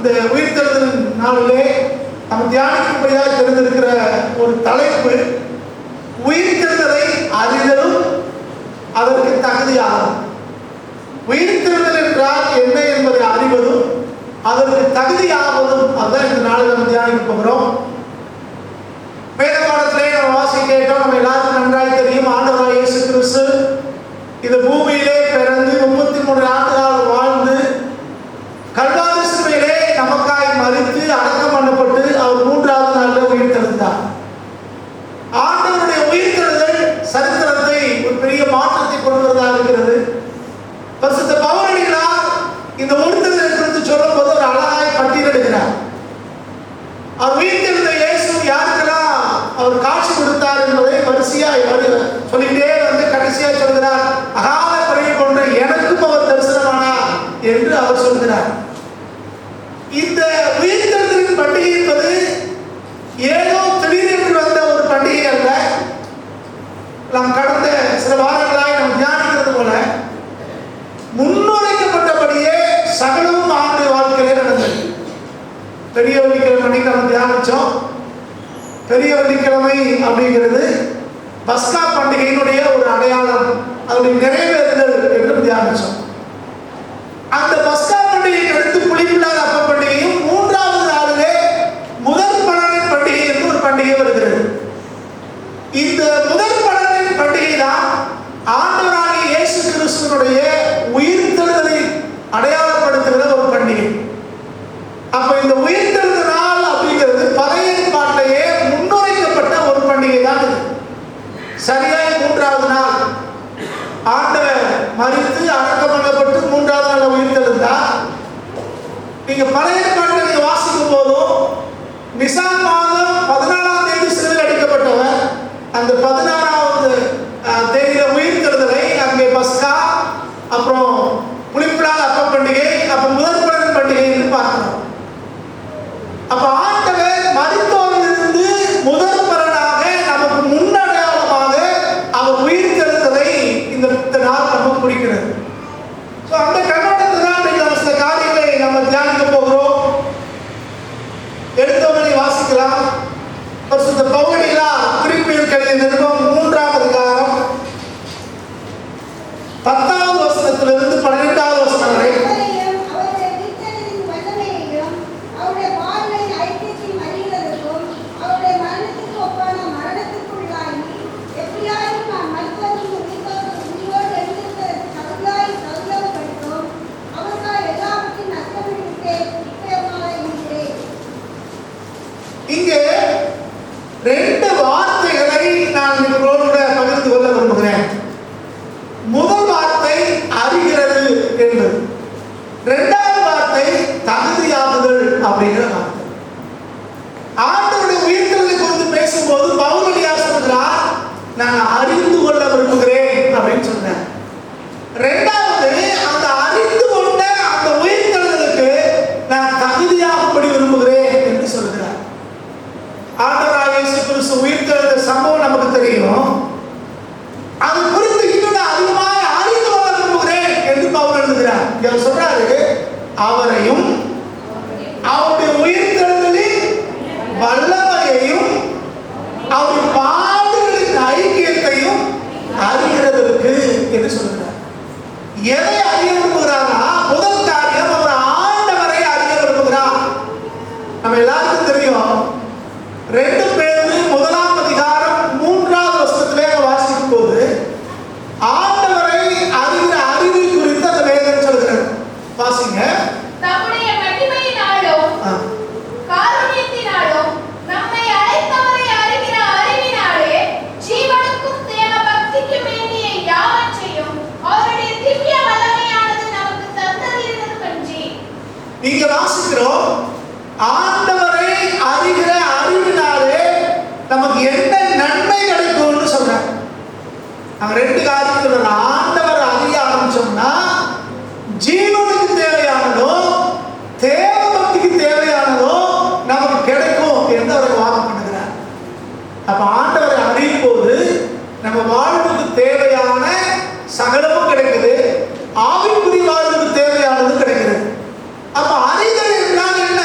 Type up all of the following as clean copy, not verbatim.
இந்த உயிர்த்தெழுதலின் நாளிலே நம்ம தியானிக்கும்படியாக தெரிந்திருக்கிற ஒரு தலைப்பு, உயிர்த்தெழுதலை அறிதலும் அதற்கு தகுதியாகும். உயிர்த்தெழுதல் என்றால் என்ன என்பதை அறிவதும் அதற்கு தகுதியாவதும், அதுதான் இந்த நாளில் நம்ம தியானிக்க போகிறோம். வேத பாடத்திலே நம்ம வாசி கேட்டோம். நம்ம எல்லாருக்கும் நன்றாய் தெரியும், ஆண்டவராகிய இயேசு கிறிஸ்து இந்த பூமியிலே பிறந்து 33 ஆண்டுகள் வாழ்ந்து கல்வாரி சிலுவையிலே நமக்காய் மரித்து அடக்கம் பண்ணப்பட்டு அவர் 3ஆவது நாளில் உயிர்த்தெழுந்தார். ஆண்டவருடைய உயிர்த்தெழுதல் சரித்திரத்தை ஒரு பெரிய மாற்றத்தை கொண்டு வருவதாக இருக்கிறது. பரிசுத்த பவுலடிகளார் இந்த உயிர்த்தெழுதலை குறித்து சொல்லும் போது ஒரு அழகாய் பட்டியலிடுகிறார். அவர் உயிர்த்தெழுந்த இயேசு யாருக்கெல்லாம் அவர் காட்சி கொடுத்தார் என்பதை வரிசையா சொல்லிட்டே வந்து கடைசியா சொல்கிறார், அகால பிறவி கொண்டு எனக்கும் அவர் தரிசனமானார் என்று அவர் சொல்கிறார். இந்த உயிர்த்தெழுதலின் பண்டிகை என்பது ஏதோ திடீரென்று வந்த ஒரு பண்டிகை அல்ல. நாம் கடந்த சில வாரங்களாய் நாம் தியானிக்கிறது போல முன்னுரைக்கப்பட்டபடியே சகலமும் ஆண்டு வாழ்க்கையிலே நடந்தது. பெரிய வெள்ளிக்கிழமை அன்னைக்கு நம்ம தியானிச்சோம். பெரிய வெள்ளிக்கிழமை அப்படிங்கிறது பஸ்கா பண்டிகையினுடைய ஒரு அடையாளம், அதனுடைய நிறைவேறுதல் என்று தியானிச்சோம். அந்த பஸ்கா பண்டிகைக்கு அடுத்து புளிப்பில்லாத அப்ப பண்டிகையும் 3ஆவது நாளிலே முதல் பலனின் பண்டிகை என்று ஒரு பண்டிகை வருகிறது. இந்த முதல் பலனின் பண்டிகை தான் ஆண்டவராகிய இயேசு கிறிஸ்துவினுடைய உயிர்த்தெழுதலை அடையாளப்படுத்துகிற ஒரு பண்டிகை. அப்ப இந்த உயிர்த்தெழுதல் நாள் அப்படிங்கிறது பழைய ஏற்பாட்டிலேயே முன்னுரைக்கப்பட்ட ஒரு பண்டிகை தான். சரியாய் 3ஆவது நாள் ஆண்டவர் மரித்து அடக்கம் பண்ணப்பட்டு 3ஆவது நாள் உயிர்த்தெழுந்தார். நீங்க பழைய ஏற்பாட்டை நீங்க வாசிக்கும் போதும் நிசான் மாதம் 14ஆம் தேதி சிலுவையில் அடிக்கப்பட்டவர் அந்த 16ஆவது தேதியில உயிர்த்தெழுதலை அங்கே பஸ்கா, அப்புறம் புளிப்பில்லாத அப்ப பண்டிகை, அப்ப முதல் பலன் பண்டிகை என்று பார்க்கிறோம். அப்ப ஆண்டவர் மரித்தோரிலிருந்து முதல் பலனாக நமக்கு முன்னடையாளமாக அவர் உயிர்த்தெழுதலை இந்த நாள் நமக்கு குறிக்கிறது. அந்த கண்ணோட்டத்தில் தான் நம்ம சில காரியங்களை நம்ம தியானிக்க போகிறோம். எடுத்தவனை வாசிக்கலாம். பரிசுத்த பவுலடிகளார் பிலிப்பியருக்கு எழுதிய நிருபம் 3ஆம் அதிகாரம் 10ஆவது வசனத்திலிருந்து 12ஆவது வசனம் வரை. இங்கே 2 வார்த்தைகளை நான் உங்களோடு பகிர்ந்து கொள்ள விரும்புகிறேன். முதல் வார்த்தை அறிகிறது என்பது, 2ஆவது வார்த்தை தகுதியாகுதல் அப்படிங்கிற வார்த்தை. ஆண்டவருடைய உயிர்த்தெழுதலை குறித்து பேசும்போது பவுலடியார் சொல்கிறார், நான் அறிந்து கொள்ள விரும்புகிறேன் அப்படின்னு சொன்னார். 2வது அந்த அறிந்து கொண்ட அந்த உயிர்த்தெழுதலுக்கு நான் தகுதியாகும்படி விரும்புகிறேன் என்று சொல்கிறார். ஆண்டவராகிய இயேசு கிறிஸ்து உயிர்த்தெழுந்த சம்பவம் நமக்கு தெரியும். அது குறித்து இன்னும் அதிகமாக அறிந்து கொள்ள விரும்புகிறேன் என்று பவுல் எழுதுகிறார். இவர் சொல்றாரு, அவரையும் அவருடைய உயிர்த்தெழுதலின் வல்லமையையும் அவருடைய பாடுகளின் ஐக்கியத்தையும் அறிகிறதற்கு என்று சொல்கிறார். எதை அறிய விரும்புகிறாரா? முதல் காரியம், அவர் ஆண்டவரை அறிய விரும்புகிறார். நம்ம எல்லாருக்கும் தெரியும், 2 பேர் 1ஆம் அதிகாரம் 3ஆவது வசனத்திலே வாசிக்கும் போது ஆண்டவரை அறிகிற அறிவை குறித்து அந்த வேதம் சொல்கிறது. வாசிங்க. தம்முடைய மகிமையினாலும் காருண்யத்தினாலும் நம்மை அழைத்தவரை அறிகிற அறிவினாலே ஜீவனுக்கும் தேவ பக்திக்கும் வேண்டிய யாவற்றையும் அவருடைய திவ்ய வல்லமையானது நமக்கு தந்தருளினது கன்றி. இங்க வாசிக்கிறோம், ஆண்டவரை அறிகிற அறிவினாலே நமக்கு என்ன நன்மை கிடைக்கும்னு சொல்றாங்க. நாங்க 2 காரியம் சொல்றோம். ஆண்டவர் அறிய ஆரம்பிச்சோம்னா ஜீவனுக்கு தேவையானதோ தேவ பக்திக்கு தேவையானதோ நமக்கு கிடைக்கும் என்று அவர் வாக்கு பண்ணுகிறார். அப்ப ஆண்டவரை அறியும் போது நம்ம வாழ்வுக்கு தேவையான சகலமும் கிடைக்குது, ஆவிக்குரிய வாழ்வுக்கு தேவையானது கிடைக்கிறது. அப்ப அறிதல் என்றால் என்ன?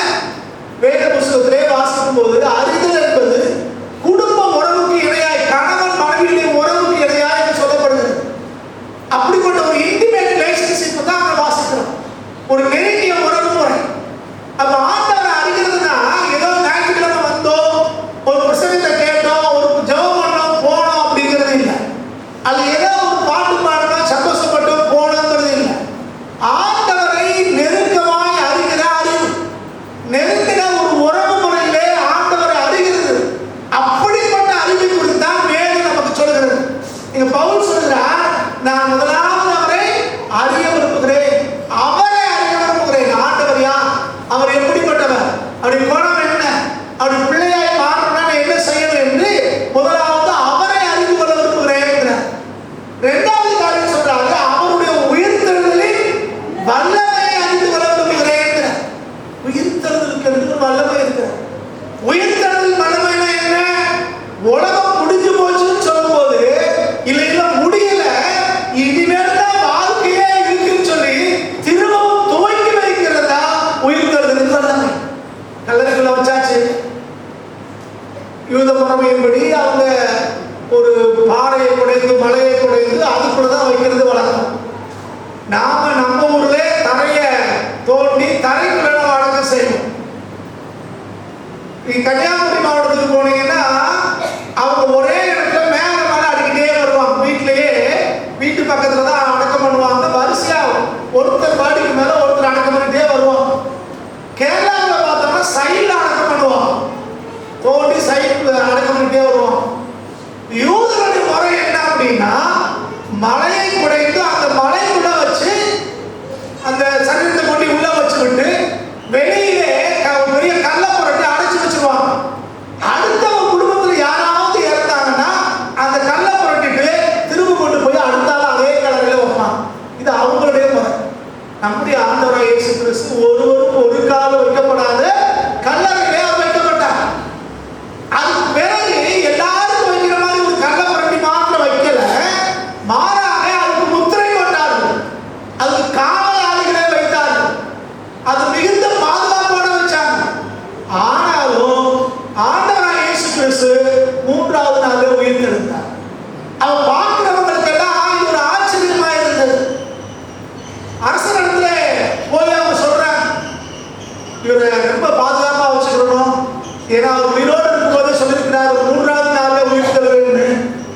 கன்னியாகுமரி மாவட்டத்துக்கு போனீங்கன்னா அவங்க ஒரே இடத்துல மேல அடிக்கிட்டே வருவாங்க. வீட்டிலேயே வீட்டு பக்கத்துல தான் அடக்கம் பண்ணுவாங்க. வரிசையா ஒருத்தர் பாடிக்கு மேல ஒருத்தர் அடக்கம் பண்ணிட்டே வருவாங்க. கேரளாவில் பார்த்தோம்னா சைடில் அடக்கம் பண்ணுவாங்க. தோண்டி சைடில் அடக்கம் பண்ணிட்டே வருவாங்க. யூதருடைய முறை என்ன அப்படின்னா மலையை குடைந்து அந்த மலைக்குள்ள வச்சு அந்த சரீரத்தை கொண்டு உள்ள வச்சு விட்டு வெளியிலே பெரிய கல்லை புரட்டி அடைச்சு வச்சிருவாங்க. அடுத்தவங்க குடும்பத்தில் யாராவது இறந்தாங்கன்னா அந்த கல்லை புரட்டிட்டு திரும்ப கொண்டு போய் அடுத்தாலும் அதே கலரில் வைப்பாங்க. இது அவங்களுடைய முறை. நம்முடைய ஆண்டவராகிய இயேசு கிறிஸ்து ஒருவரும் ஒரு காலம் வைக்கப்படாத கல்லறையிலே அவர் வைக்கப்பட்டார். அதுக்கு பிறகு எல்லாருக்கும் வைக்கிற மாதிரி ஒரு கல்லை புரட்டி மாத்திரம் வைக்கல, மாறாக அதுக்கு முத்திரை போட்டார்கள், அதுக்கு காவலாளிகளை வைத்தார்கள், அது மிகுந்த பாதுகாப்போட வச்சாங்க. ஆனாலும் ஆண்டவராகிய இயேசு கிறிஸ்து மூன்றாவது நாளில் உயிர்த்தெழுந்தார். அவர் பார்க்கிறவங்களுக்கு எல்லாம் இது ஒரு ஆச்சரியமா இருந்தது. அரசனிடத்துல போய் அவங்க சொல்றாங்க, இவரை ரொம்ப பாதுகாப்பா வச்சுக்கணும், ஏன்னா அவர் உயிரோடு இருக்கும்போது சொல்லியிருக்கிறார் மூன்றாவது நாளில் உயிர்த்தெழுவேன்னு,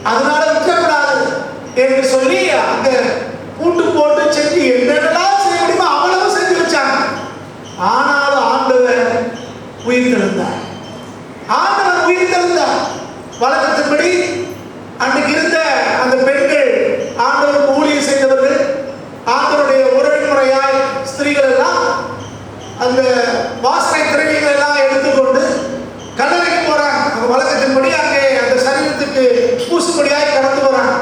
அதனால விட்டுறக்கூடாது என்று சொல்லி அங்க கூட்டு போட்டு செஞ்சு என்னென்னலாம் செய்ய முடியுமோ அவ்வளவு செஞ்சு வச்சாங்க. ஆனாலும் ஆண்டவர் உயிர்த்தெழுந்தார். ஆண்டவர் உயிர்த்தெழுந்தார். வழக்கத்தின்படி அன்றைக்கு இருந்த அந்த பெண்கள், ஆண்டவருக்கு ஊழியம் செய்தவர்கள், ஆண்டவருடைய உறவின்முறையாய் ஸ்திரீகள் எல்லாம் அந்த வாசனை திரவியங்கள் எல்லாம் எடுத்துக்கொண்டு கல்லறைக்கு போறாங்க. அந்த வழக்கத்தின்படி அங்கே அந்த சரீரத்துக்கு பூசும்படியாய் கடந்து போறாங்க.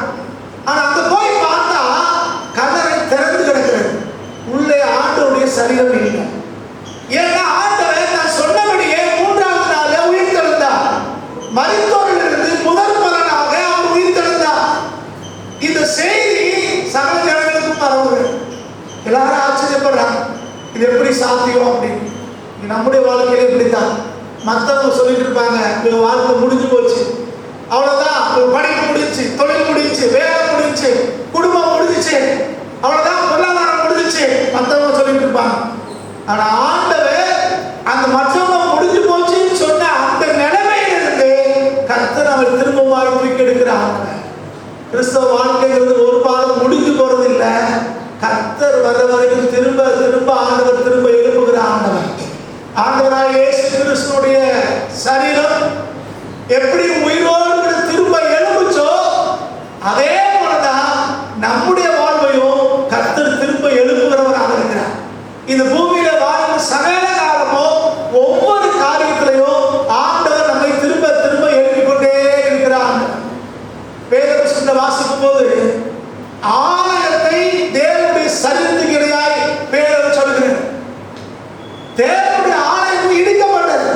ஆனா அங்க போய் பார்த்தா கல்லறை திறந்து கிடக்கிறது, உள்ளே ஆண்டவருடைய சரீரம் இல்லை. ஏன்னா ஆண்டவர் நான் சொன்னபடியே மூன்றாவது நாளில் உயிர்த்தெழுந்தார். மரித்தோரிலிருந்து முதல் பலனாக அவர் உயிர்த்தெழுந்தார். இந்த செய்தி சகல ஜனங்களுக்கும் பரவுது. எல்லாரும் ஆச்சரியப்படுறாங்க, இது எப்படி சாத்தியம் அப்படின்னு. நம்முடைய வாழ்க்கையில இப்படித்தான். மற்றவங்க சொல்லிட்டு இருப்பாங்க, இவங்க வாழ்க்கை முடிஞ்சு போச்சு, அவ்வளவுதான், படிப்பு முடிஞ்சு, தொழில் முடிஞ்சு, வேலை முடிஞ்சு, குடும்பம் முடிஞ்சிச்சு, அவ்வளவுதான், பொருளாதாரம் முடிஞ்சிச்சு, மற்றவங்க சொல்லிட்டு இருப்பாங்க. ஆனா ஆண்டவர் அந்த மற்றவங்க முடிஞ்சு போச்சுன்னு சொன்ன அந்த நிலைமையிலிருந்து கர்த்தர் அவர் திரும்பவும் தூக்கி எடுக்கிறாங்க. கிறிஸ்தவ வாழ்க்கைங்கிறது ஒரு பாலம் முடிஞ்சு போறது இல்லை. கர்த்தர் வர வரைக்கும் திரும்ப திரும்ப ஆண்டவர் திரும்ப எழுப்புகிற ஆண்டவர். ஆண்டவராகிய இயேசு கிறிஸ்துவுடைய சரீரம் எப்படி உயிரோடு திரும்ப எழுப்புச்சோ அதே போலதான் நம்முடைய வாழ்வையும் கர்த்தர் திரும்ப எழுப்புகிறவராக இருக்கிறார். இந்த பூமியில வாழும் சகல காலமும் ஒவ்வொரு காரியத்திலையும் ஆண்டவர் நம்மை திரும்ப திரும்ப எழுப்பிக் கொண்டே இருக்கிறார். வேதத்தை வாசிக்கும் போது ஆலயத்தை தேவனுடைய சரீரத்துக்கு இடையாய் பேர் சொல்லுகிறேன். தேவனுடைய ஆலயம் இடிக்கப்பட்டது,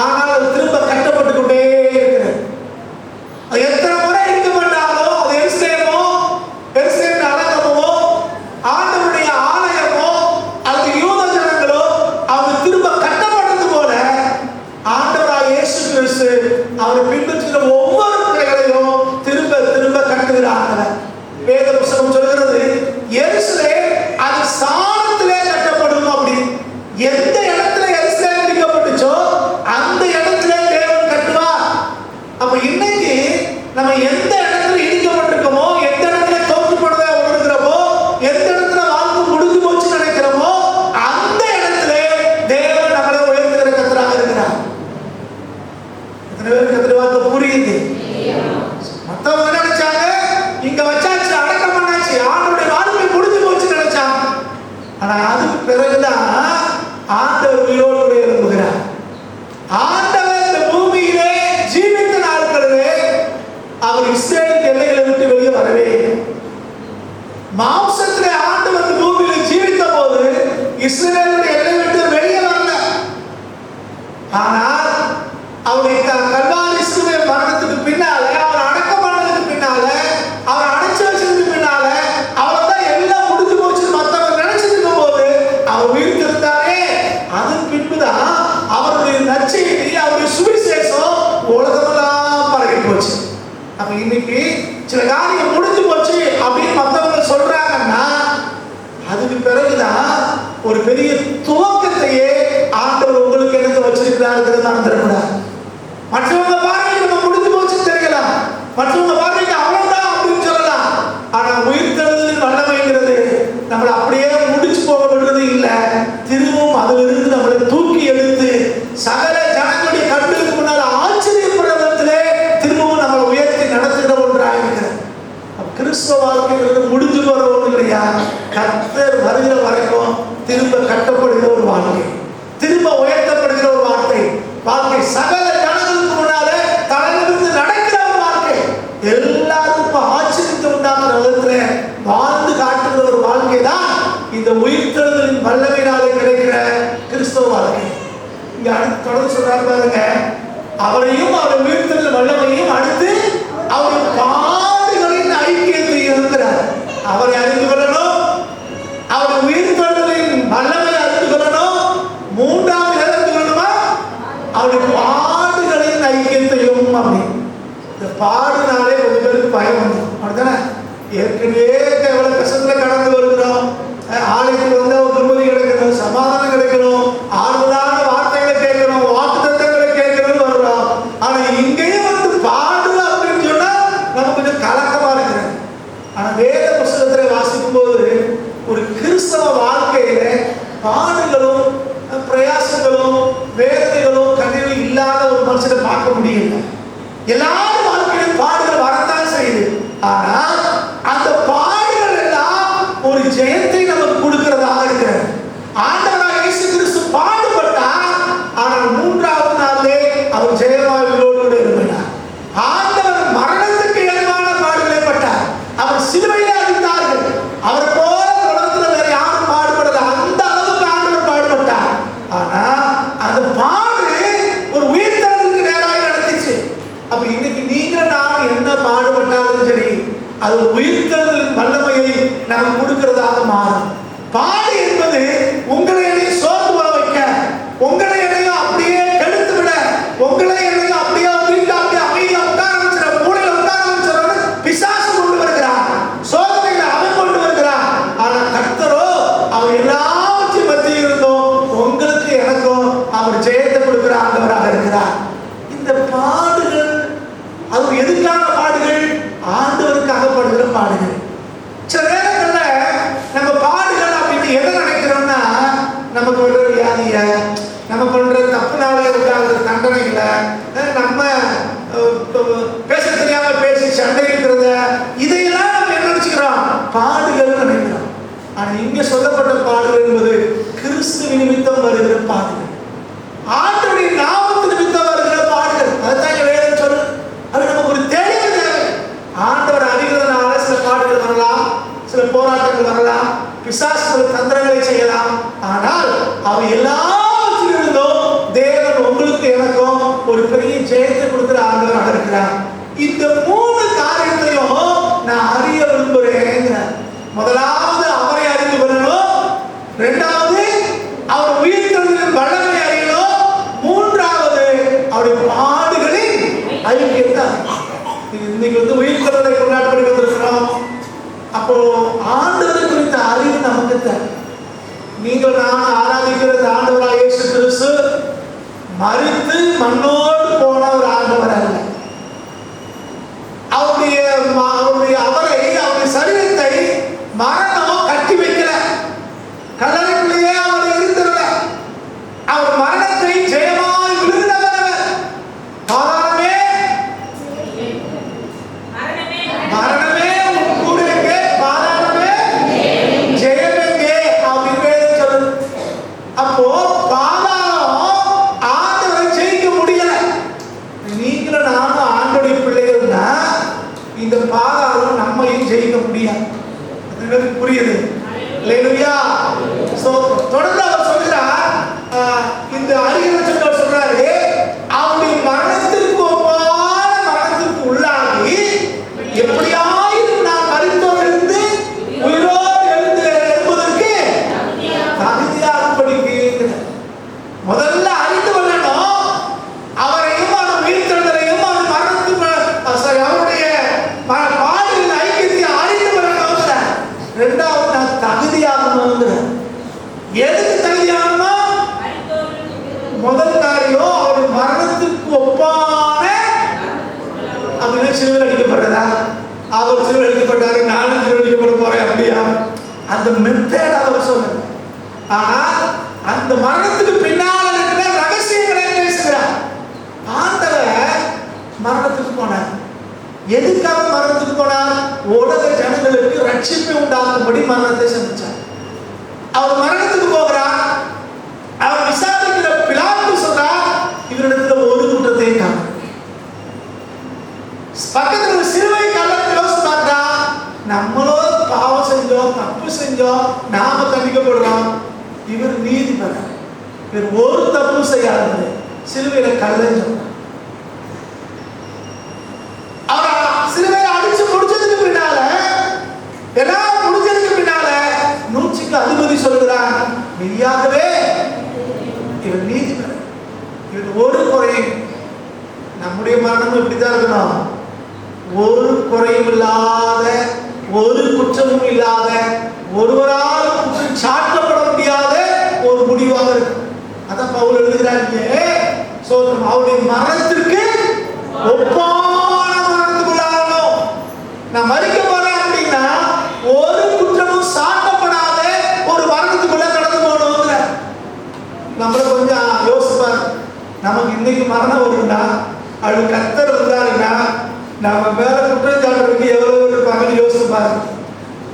ஆனால் அது திரும்ப கட்டப்பட்டு கொண்டே இருக்கிறது. அது எத்தனை முறை இடிக்கப்பட்டாலும் அது எருசலேமோ எருசலேமின் அலங்கமோ ஆண்டவருடைய ஆலயமோ அது யூத ஜனங்களோ அவங்க திரும்ப கட்டப்பட்டது போல ஆண்டவராகிய இயேசு கிறிஸ்து அவரை பின்பற்றுகிற ஒவ்வொரு பிள்ளைகளையும் திரும்ப திரும்ப கட்டுகிறார்கள். வேத புத்தகம் சொல்கிறது எருசலேம் அது சாணத்திலே கட்டப்படும் அப்படி. எந்த இடத்துல எருசலேம் இடிக்கப்பட்டுச்சோ அந்த இடத்துல தேவன் கட்டுவார். அப்ப இன்னைக்கு நம்ம எந்த இடத்துல இடிக்கப்பட்டிருக்கோமோ, எந்த இடத்துல தோற்று போனதை உணர்கிறோமோ, எந்த இடத்துல வாழ்க்கை முடிஞ்சு போச்சு நினைக்கிறோமோ அந்த இடத்துல தேவன் நம்மளை உயர்த்துகிற கர்த்தராக இருக்கிறார். எத்தனை பேருக்கு கர்த்தர் வார்த்தை புரியுது? மற்றவங்க நினைச்சாங்க இங்க வச்சாச்சு, அடக்கம் பண்ணாச்சு, ஆண்டவருடைய வாழ்க்கை முடிஞ்சு போச்சு நினைச்சாங்க. ஆனா அதுக்கு பிறகுதான் ஆண்டவர் உயிரோடு எழுப்புகிறார். ஆண்டவர் இந்த பூமியிலே ஜீவித்த நாட்களிலே அவர் இஸ்ரேலின் எல்லைகளை விட்டு வெளியே வரவே இல்லை. மாம்சத்திலே ஆண்டவர் இந்த பூமியில ஜீவித்த போது இஸ்ரேலுடைய எல்லை விட்டு வெளியே வரல. ஆனால் அவருடைய கல்வாரி சிலுவை மரணத்துக்கு பின்னால, அவர் அடக்கம் பண்ணதுக்கு பின்னால, அவர் அடைச்சு வச்சதுக்கு பின்னால அவ்வளவுதான் எல்லாம் முடிஞ்சு போச்சு மற்றவர் நினைச்சிருக்கும் போது அவர் உயிர்த்தெழுந்தாரே. அதன் பின்புதான் அவருடைய நற்செய்தி, அவருடைய சுவிசேஷம் உலகமெல்லாம் பரவி போச்சு. அப்ப இன்னைக்கு சில காரியம் முடிஞ்சு போச்சு அப்படின்னு மற்றவங்க சொல்றாங்கன்னா அதுக்கு பிறகுதான் ஒரு பெரிய துவக்கத்தையே ஆண்டவர் உங்களுக்கு எனக்கு வச்சிருக்கிறார். வாழ்க்கைங்கிறது முடிஞ்சு போற ஒண்ணு இல்லையா. கர்த்தர் வருகிற வரைக்கும் திரும்ப கட்டப்படுகிற ஒரு வாழ்க்கை, திரும்ப உயர்த்தப்படுகிற ஒரு வாழ்க்கை, சகல ஜனங்களுக்கு முன்னாலே தலையிலிருந்து நடக்கிற ஒரு வாழ்க்கை, எல்லாருக்கும் ஆச்சரியத்தை உண்டாக்குற விதத்துல வாழ்ந்து காட்டுகிற ஒரு வாழ்க்கை தான் இந்த உயிர்த்தெழுதலின் வல்லமையினாலே கிடைக்கிற கிறிஸ்தவ வாழ்க்கை. இங்க அடுத்து தொடர்ந்து சொல்றாரு பாருங்க, அவரையும் அவர் உயிர்த்தெழுதல் வல்லமையும் அடுத்து அவர் பாடுகளின் ஐக்கியத்தை இருக்கிறார். அவரை அறிந்து கொள்ளணும், அவர் உயிர்த்தெழுதலின் வல்லமை அறிந்து கொள்ளணும், மூன்றாவது அறிந்து கொள்ளணுமா அவருடைய பாடுகளின் ஐக்கியத்தையும். அப்படி இந்த பாடுனாலே கொஞ்சம் பேருக்கு பயம் வந்துடும். அப்படித்தானே, ஏற்கனவே எவ்வளவு கஷ்டத்துல கடந்து வருகிறோம், ஆலயத்துக்கு வந்து ஒரு நிம்மதி கிடைக்கணும், சமாதானம் கிடைக்கணும், ஆறுதலான வார்த்தைகளை கேட்கணும், வாக்குத்தத்தங்களை கேட்கணும்னு வர்றோம். ஆனா இங்கேயும் வந்து பாடு அப்படின்னு சொன்னா நமக்கு கொஞ்சம் கலக்கமா இருக்கிறது. ஆனா வேத புஸ்தகத்தை வாசிக்கும் போது ஒரு கிறிஸ்தவ வாழ்க்கையில பாடுகளும் பிரயாசங்களும் வேதனைகளும் கண்ணீரும் இல்லாத ஒரு மனுஷனை பார்க்க முடியல. எல்லாரும் வாழ்க்கையிலும் பாடுகள் வரத்தான் செய்யுது. ஆனால் அந்த பாடுகள் எல்லாம் ஒரு ஜெயத்தை நமக்கு கொடுக்கிறதாக இருக்கிறது. ஆண்டவராகிய இயேசு கிறிஸ்து பாடுபட்டார், ஆனால் மூன்றாவது நாளிலே அவர் ஜெயமாவிலோடு இருந்தார். ஆண்டவர் மரணத்துக்கு ஏதுவான பாடுகளை பட்டார். அவர் சிலுவையிலே அடித்தார்கள். அவர் போல உலகத்தில் வேற யாரும் பாடுபடல, அந்த அளவுக்கு ஆண்டவர் பாடுபட்டார். ஆனா அந்த பாடு ஒரு உயிர்த்தெழுதலுக்கு நேராக நடந்துச்சு. அப்ப இன்னைக்கு நீங்க நான் என்ன பாடுபட்டாலும் சரி, அது உயிர்த்தெழுதலின் வல்லமையை நாம் கொடுக்கிறதாக மாறும். பாடு என்பது உங்களை என்னையும் சோர்ந்து வர வைக்க, உங்களை என்னையும் அப்படியே கெடுத்து விட, உங்களை என்னையும் அப்படியே வீட்டில் அப்படியே அமைதியா உட்கார வச்சிட, மூளையில உட்கார வச்சிட பிசாசு கொண்டு வருகிறார், சோதனைகளை அவன் கொண்டு வருகிறார். ஆனா கர்த்தரோ அவர் எல்லாவற்றையும் பற்றி இருந்தோம் உங்களுக்கு எனக்கும் அவர் ஜெயத்தை கொடுக்கிற ஆண்டவராக இருக்கிறார். இந்த பாடுகள் அது எதுக்கான பாடுகள்? ஆண்டவருக்காக படுகிற பாடுகள். சில நேரங்கள்ல நம்ம பாடுகள் அப்படின்னு எதை நினைக்கிறோம்னா, நமக்கு வர்ற வியாதிய, நம்ம பண்ற தப்புனால இருக்காத தண்டனை இல்லை, நம்ம பேச தெரியாம பேசி சண்டை இருக்கிறத, இதையெல்லாம் நம்ம என்ன நினைச்சுக்கிறோம்? பாடுகள் நினைக்கிறோம். ஆனா இங்க சொல்லப்பட்ட பாடுகள் என்பது கிறிஸ்து நிமித்தம் வருகிற பாடுகள், ஆண்டவருடைய நாமத்து நிமித்தம் வருகிற பாடுகள். அதுதான் வேதம் சொல்லு. அது நமக்கு ஒரு தெளிவு தேவை. ஆண்டவர் அறிகிறதுனால சில பாடுகள் வரலாம், சில போராட்டங்கள் வரலாம், பிசாசுகள் தந்திரங்களை செய்யலாம். ஆனால் அவை எல்லாவற்றிலிருந்தும் தேவன் உங்களுக்கு எனக்கும் ஒரு பெரிய ஜெயத்தை கொடுக்கிற ஆண்டவராக இருக்கிறார். இந்த மூணு காரியத்தையும் நான் அறிய விரும்புகிறேன். முதலாவது அவரை அறிந்து கொள்ளணும், இரண்டாவது அவர் உயிர்த்தெழுதலின் வல்லமை அறியணும், மூன்றாவது அவருடைய பாடுகளின் ஐக்கியத்தை. இன்னைக்கு வந்து உயிர்த்தெழுதலை கொண்டாடப்படி வந்திருக்கிறோம். அப்போ ஆண்டவரை குறித்த அறிவு நமக்கு தேவை. நீங்கள் நான் ஆராதிக்கிற ஆண்டவராக இயேசு கிறிஸ்து மரித்து மண்ணோடு போன ஒரு ஆண்டவர் அல்ல. அவருடைய அவருடைய சரீரத்தை மரணம் கட்டி வைக்கல, கல்லறைக்குள்ளேயே அவர் இருந்தல. அவர் மரணத்தை ஜெயமாய் விழுந்தவர். பாதாளமே மரணமே உன் கூட எங்கே, பாதாளமே ஜெயம் எங்கே அப்படின்னு சொல்லு. அப்போ பாதாளம் ஆண்டவரை ஜெயிக்க முடியல. நீங்களும் நானும் ஆண்டோடைய பிள்ளைகள்னா இந்த பாதாளம் நம்மையும் ஜெயிக்க முடியாது. எனக்கு புரியுது. அல்லேலூயா. தொடர்ந்து அவர் சொல்கிறார், இந்த அறிஞர் சொல்றாரு, அவருடைய மரணத்திற்கு ஒப்பான மரணத்திற்கு உள்ளாகி எப்படியாயிரும் நான் மரித்தோரிலிருந்து உயிரோடு எழும்புவதற்கு தகுதியாகும்படிக்கு. முதல்ல அறிந்து கொள்ளணும், அவரையும் அவர் உயிர்த்தெழுதலையும் அவர் மரணத்துக்கு அவருடைய பாடுகளின் ஐக்கியத்தை அறிந்து கொள்ளணும். இரண்டாவது நான் தகுதியாகணும். எதுக்கு தகுதியாகணுமா? முதல் காரியம் அவர் மரணத்துக்கு ஒப்பான அப்படின்னு சிலுவையில் அடிக்கப்படுறதா? அவர் சிலுவையில் அடிக்கப்பட்டாரு, நானும் சிலுவையில் அடிக்கப்பட போறேன் அப்படியா? அந்த மெத்தேட் அவர் சொல்லுங்க. ஆனா அந்த மரணத்துக்கு பின்னால் இருக்கிற ரகசியங்களை பேசுகிறார். ஆண்டவர் மரணத்துக்கு போனார். எதுக்காக மரணத்துக்கு போனார்? உலக ஜனங்களுக்கு ரட்சிப்பை உண்டாக்கும்படி மரணத்தை சந்திச்சார். அவர் மரணத்துக்கு போகிறார். அவர் விசாரிக்கிற பிலாத்து சொல்றார், இவரிடத்துல ஒரு குற்றத்தை காண. பக்கத்துல ஒரு சிலுவை கல்லறை யோசிச்சு பார்த்தா, நம்மளோ பாவம் செஞ்சோம், தப்பு செஞ்சோம், நாம தண்டிக்கப்படுறோம். இவர் நீதிபதி, இவர் ஒரு தப்பு செய்யாதது, சிலுவையில கல்லறைன்னு சொன்னார். அவர் சிலுவையை அடிச்சு முடிச்சதுக்கு பின்னால, எல்லாம் முடிஞ்சதுக்கு பின்னால நூற்றுக்கு அதிபதி சொல்கிறார், மெய்யாகவே இவர் நீதிபதி, இவர் ஒரு குறையும். நம்முடைய மரணம் இப்படித்தான் இருக்கணும். ஒரு குறையும் இல்லாத, ஒரு குற்றமும் இல்லாத, ஒருவரால் குற்றம் சாட்டப்பட முடியாத ஒரு முடிவாக இருக்கும். அதான் பவுல் எழுதுகிறாங்க, அவருடைய மரணத்திற்கு ஒப்பான மரணத்துக்குள்ளாகணும். நான் மறிக்க போறேன் அப்படின்னா ஒரு குற்றமும் சாட்டப்படாத ஒரு மரணத்துக்குள்ள கடந்து போகணுங்கிற. நம்மள கொஞ்சம் யோசிப்பார், நமக்கு இன்னைக்கு மரணம் வரும்னா அது கர்த்தர் வந்தாருன்னா நம்ம மேல குற்றம் சாட்டுறதுக்கு எவ்வளவு இருப்பாங்கன்னு யோசிப்பாரு.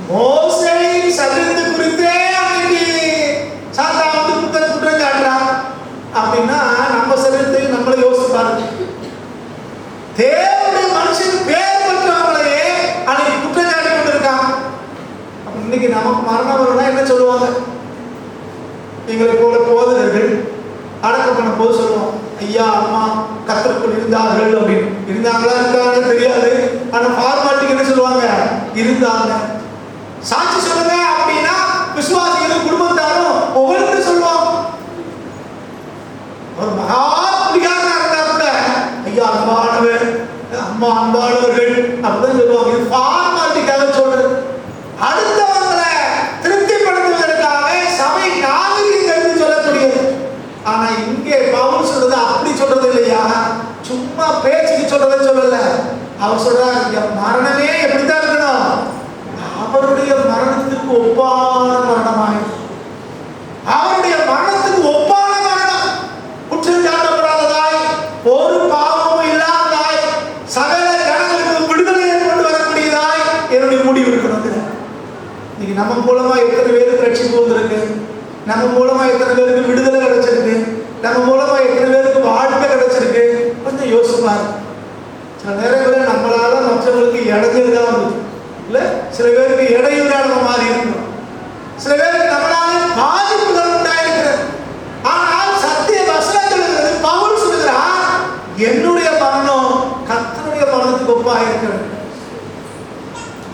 மோசேயின் சரீரத்தை குறித்தே அன்னைக்கு சாத்தா வந்து குற்றம் சாட்டுறான் அப்படின்னா நம்ம சரீரத்தை நம்மள யோசிப்பாரு. தேவனுடைய மனுஷன் பேர் பெற்றவங்களையே அன்னைக்கு குற்றம் சாட்டி கொண்டு இருக்கான். அப்ப இன்னைக்கு நமக்கு மரணம் வரும்னா என்ன சொல்லுவாங்க? எங்களை போல போதகர்கள் அடக்கம் பண்ண போது சொல்லுவோம், ஐயா அம்மா கர்த்தருக்குள் இருந்தார்கள் அப்படின்னு. இருந்தாங்களா இருக்காங்கன்னு தெரியாது, ஆனா ஃபார்மாலிட்டிக்கு என்ன சொல்லுவாங்க? இருந்தாங்க. சாட்சி சொல்லுங்க அப்படின்னா விசுவாசிகளும் குடும்பத்தாரும் ஒவ்வொரு சொல்லுவோம். ஒரு மகா குடிகாரனா இருந்தா கூட ஐயா அன்பானவர், அம்மா அன்பானவர்கள் அப்படிதான் சொல்லுவாங்க. இது ஃபார்மாலிட்டிக்காக சொல்றது. அடுத்தவங்களை திருப்திப்படுத்துவதற்காக சபை நாகரிகம் சொல்லக்கூடியது. ஆனா இங்கே பவுல் சொல்றது அப்படி சொல்றது இல்லையா, சும்மா பேச்சுக்கு சொல்றதை சொல்லல. அவர் சொல்றாரு, மரணமே எப்படித்தான் இருக்கணும்? அவருடைய மரணத்துக்கு ஒப்பான மரணமாய், அவருடைய மரணத்துக்கு ஒப்பான மரணம், குற்றம் சாட்டப்படாததாய், ஒரு பாவமும் இல்லாததாய், சகல ஜனங்களுக்கு விடுதலையை கொண்டு வரக்கூடியதாய் என்னுடைய முடிவு இருக்கணும். இன்னைக்கு நம்ம மூலமா எத்தனை பேருக்கு ரட்சிப்பு வந்திருக்கு, நம்ம மூலமா எத்தனை பேருக்கு விடுதலை கிடைச்சிருக்கு, நம்ம மூலமா எத்தனை பேருக்கு வாழ்க்கை கிடைச்சிருக்கு, கொஞ்சம் யோசிப்பாரு. சில நேரங்களில் நம்மளால மற்றவங்களுக்கு இடைஞ்சல்தான் இல்ல, சில பேருக்கு இடையூறான மாதிரி இருக்கும், சில பேருக்கு நம்மளால பாதிப்புகள் உண்டாயிருக்கிறது. ஆனால் சத்திய வசனத்தில் பவுல் சொல்லுகிறார், என்னுடைய மரணம் கர்த்தருடைய மரணத்துக்கு ஒப்பாக இருக்கிறது,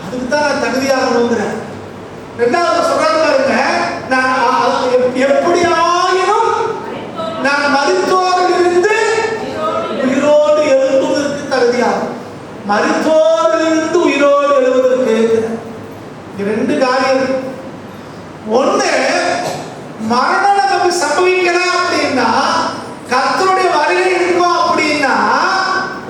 அதுக்கு தான் நான் தகுதியாகணுங்கிறேன். ரெண்டாவது சொல்றாங்க பாருங்க, நான் எப்படியாயினும் நான் மரித்தோரிலிருந்து உயிரோடு எழுதுவதற்கு தகுதியாகும். மரித்தோரிலிருந்து உயிரோடு எழுதுவதற்கு ரெண்டு காரியம். ஒண்ணு, மரணம் நமக்கு சம்பவிக்கலாம் அப்படின்னா, கர்த்தருடைய வருகை இருக்கும் அப்படின்னா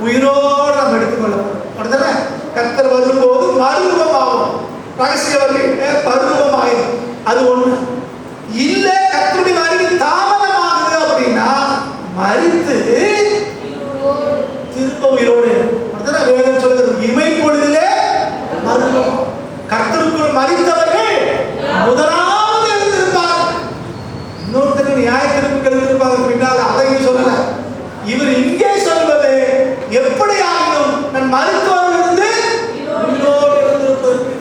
உயிரோடு நம்ம எடுத்துக்கொள்ளணும். அப்படித்தானே? கர்த்தர் வரும்போது மறுரூபமாகும், ரகசிய வருகை மறுரூபமாயிடும். அது ஒண்ணு. இல்ல கர்த்தருடைய வருகை தாமதமாகுது அப்படின்னா மரித்து திரும்ப உயிரோடு. அப்படித்தானே வேதம் சொல்லுது, இமை பொழுதிலே மறுரூபம். கர்த்தருக்குள் மரித்தவர்கள் முதலாவது எழுந்திருப்பார்கள். இன்னொருத்தர் நியாயத்திற்கு எழுந்திருப்பாங்க பின்னால், அதையும் சொல்லல. இவர் இங்கே சொல்வது, எப்படி ஆகிடும் நான் மரித்தவரிலிருந்து உயிரோடு எழுந்திருப்பதற்கு.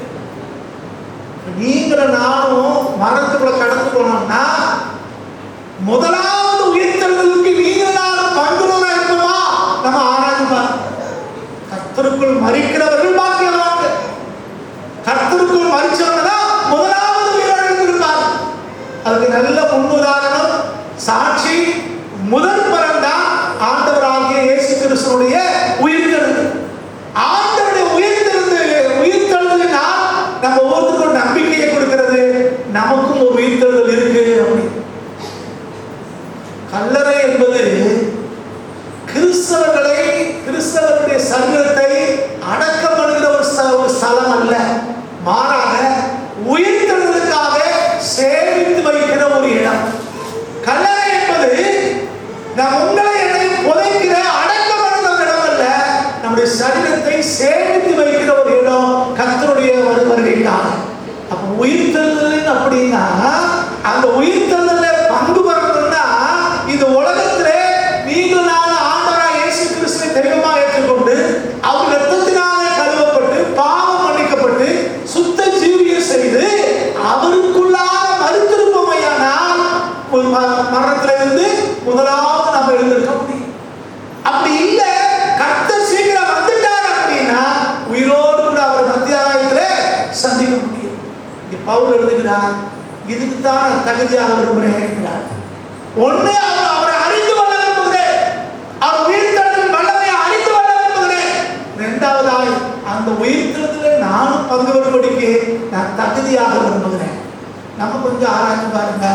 நீங்களும் நானும் மரணத்துக்குள்ள கடந்து போனோம்னா முதலாவது உயிர்த்தெழுதலுக்கு நீங்கள் நானும் பங்குறதா இருக்குமா நம்ம ஆராய்ந்து. கர்த்தருக்குள் மரிக்கிறவர்கள் பாக்கியவான்கள். கர்த்தருக்குள் மரிச்சவங்க தான் முதலாவது உயிரிழந்திருப்பார். அதுக்கு நல்ல முன்னுதாரணம், சாட்சி, முதல் பலன் தான் ஆண்டவராகிய இயேசு கிறிஸ்துவுடைய உயிர்த்தெழுதல். ஆண்டவருடைய உயிர்த்தெழுதல்னா நம்ம ஒவ்வொருத்தருக்கும் நம்பிக்கையை கொடுக்கிறது, நமக்கும் ஒரு உயிர்த்தெழுதல் இருக்கு அப்படி. கல்லறை என்பது கிறிஸ்தவருடைய சரீரத்தை அடக்கப்படுகிற ஒரு ஸ்தலம் அல்ல, மாறாக உயிர்த்தெழுதலுக்காக சேமித்து வைக்கிற ஒரு இடம். கல்லறை என்பது நம் உங்களை என்னையும் புதைக்கிற அடக்கப்படுகிற இடம் அல்ல, நம்முடைய சரீரத்தை சேமித்து வைக்கிற ஒரு இடம். கர்த்தருடைய வருகைக்காக உயிர்த்தெழுதல் அப்படின்னா அந்த உயிர்த்தெழுதல பங்கு பெறணும்னா இந்த உலகத்திலே நீங்கள் நான் ஆண்டவராக இயேசு கிறிஸ்துவை தெய்வமாக ஏற்றுக்கொண்டு அவர் இரத்தத்தினாலே கழுவப்பட்டு பாவம் மன்னிக்கப்பட்டு சுத்த ஜீவியம் செய்து அவருக்குள்ளாக மறுத்திருப்போமையானால் மரணத்திலிருந்து முதலாவது நம்ம எழுந்திருக்க முடியும். அப்படி இல்லை, கர்த்தர் சீக்கிரம் வந்துட்டார் அப்படின்னா உயிரோடு கூட அவர் மத்தியாலயத்திலே சந்திக்க முடியும். பவுல் எழுதுகிறார், இதுக்கு தான் தகுதியாக விரும்புகிறேன். ஒண்ணு அவரை அறிந்து கொள்ள விரும்புகிறேன், அவர் உயிர்த்தெழுதலின் வல்லமையை அறிந்து கொள்ள விரும்புகிறேன். இரண்டாவதாய் அந்த உயிர்த்தெழுதலில் நானும் பங்கு பெறும்படிக்கு நான் தகுதியாக விரும்புகிறேன். நம்ம கொஞ்சம் ஆராய்ச்சி பாருங்க,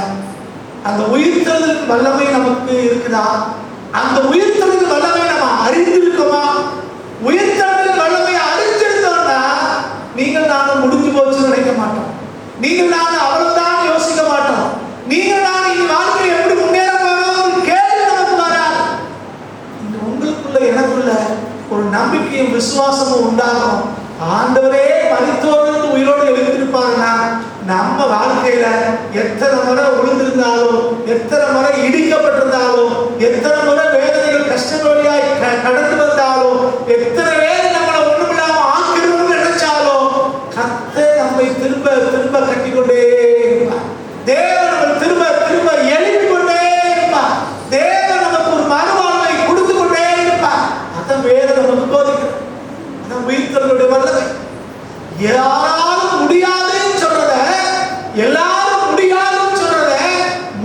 அந்த உயிர்த்தெழுதலின் வல்லமை நமக்கு இருக்குதா? அந்த உயிர்த்தெழுதலின் வல்லமை நம்ம அறிந்திருக்கோமா? உயிர்த்தெழுதலின் வல்லமையை அறிந்திருந்தோம்னா நீங்கள் நானும் முடிஞ்சு போச்சுன்னு நினைக்க மாட்டோம். நீங்கள் நான் அவ்வளவுதான் யோசிக்க மாட்டோம். நீங்கள் நான் இந்த வாழ்க்கையை எப்படி முன்னேற போறோம் கேள்வி நமக்கு வராது. இந்த உங்களுக்குள்ள எனக்குள்ள ஒரு நம்பிக்கையும் விசுவாசமும் உண்டாகும். ஆண்டவரே மரித்தோரிலிருந்து உயிரோடு எழுந்திருப்பாருன்னா நம்ம வாழ்க்கையில எத்தனை முறை விழுந்திருந்தாலும், எத்தனை முறை இடிக்கப்பட்டிருந்தாலும், எத்தனை முறை வேதனைகள் கஷ்டங்கள் வழியாய் கடந்து வந்தாலும், எத்தனை பேர் நம்மளை ஒண்ணுமில்லாம ஆக்கிரமும் நினைச்சாலும் கர்த்தர் நம்மை திரும்ப திரும்ப கட்டிக்கொண்டே இருப்பார். தேவன் நம்ம திரும்ப திரும்ப எழுப்பி கொண்டே இருப்பார். தேவன் நமக்கு ஒரு மறுவாழ்வை கொடுத்து கொண்டே இருப்பார். அதான் வேதம் நமக்கு போதிக்கிறது. அதான் உயிர்த்தெழுதலுடைய வல்லமை. யாராலும் முடியாதுன்னு சொல்றத, எல்லாரும் முடியாதுன்னு சொல்றத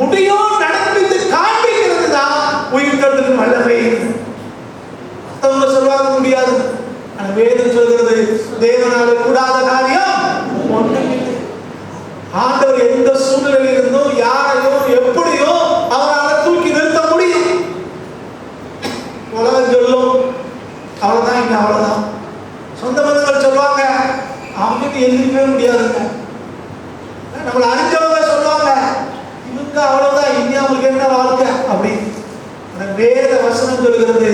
முடியும் நடப்பித்து காண்பிக்கிறது தான் உயிர்த்தெழுதலின் வல்லமை. மற்றவங்க சொல்வாங்க முடியாது, ஆனா வேதம் சொல்கிறது தேவனால கூடாத காரியம் ஒன்றுமில்லை. ஆண்டவர் எந்த சூழ்நிலையில் இருந்தும் யாரையும் எப்படியோ அவரால் தூக்கி நிறுத்த முடியும். உலகம் சொல்லும் அவ்வளவுதான், இங்க அவ்வளவுதான். சொந்த பந்தங்கள் சொல்லுவாங்க அவங்களுக்கு எதிர்க்கவே முடியாதுங்க. நம்மளை அறிஞ்சவங்க சொல்லுவாங்க இவங்க அவ்வளவுதான், இனி அவங்களுக்கு என்ன வாழ்க்கை அப்படின்னு. வேத வசனம் சொல்கிறது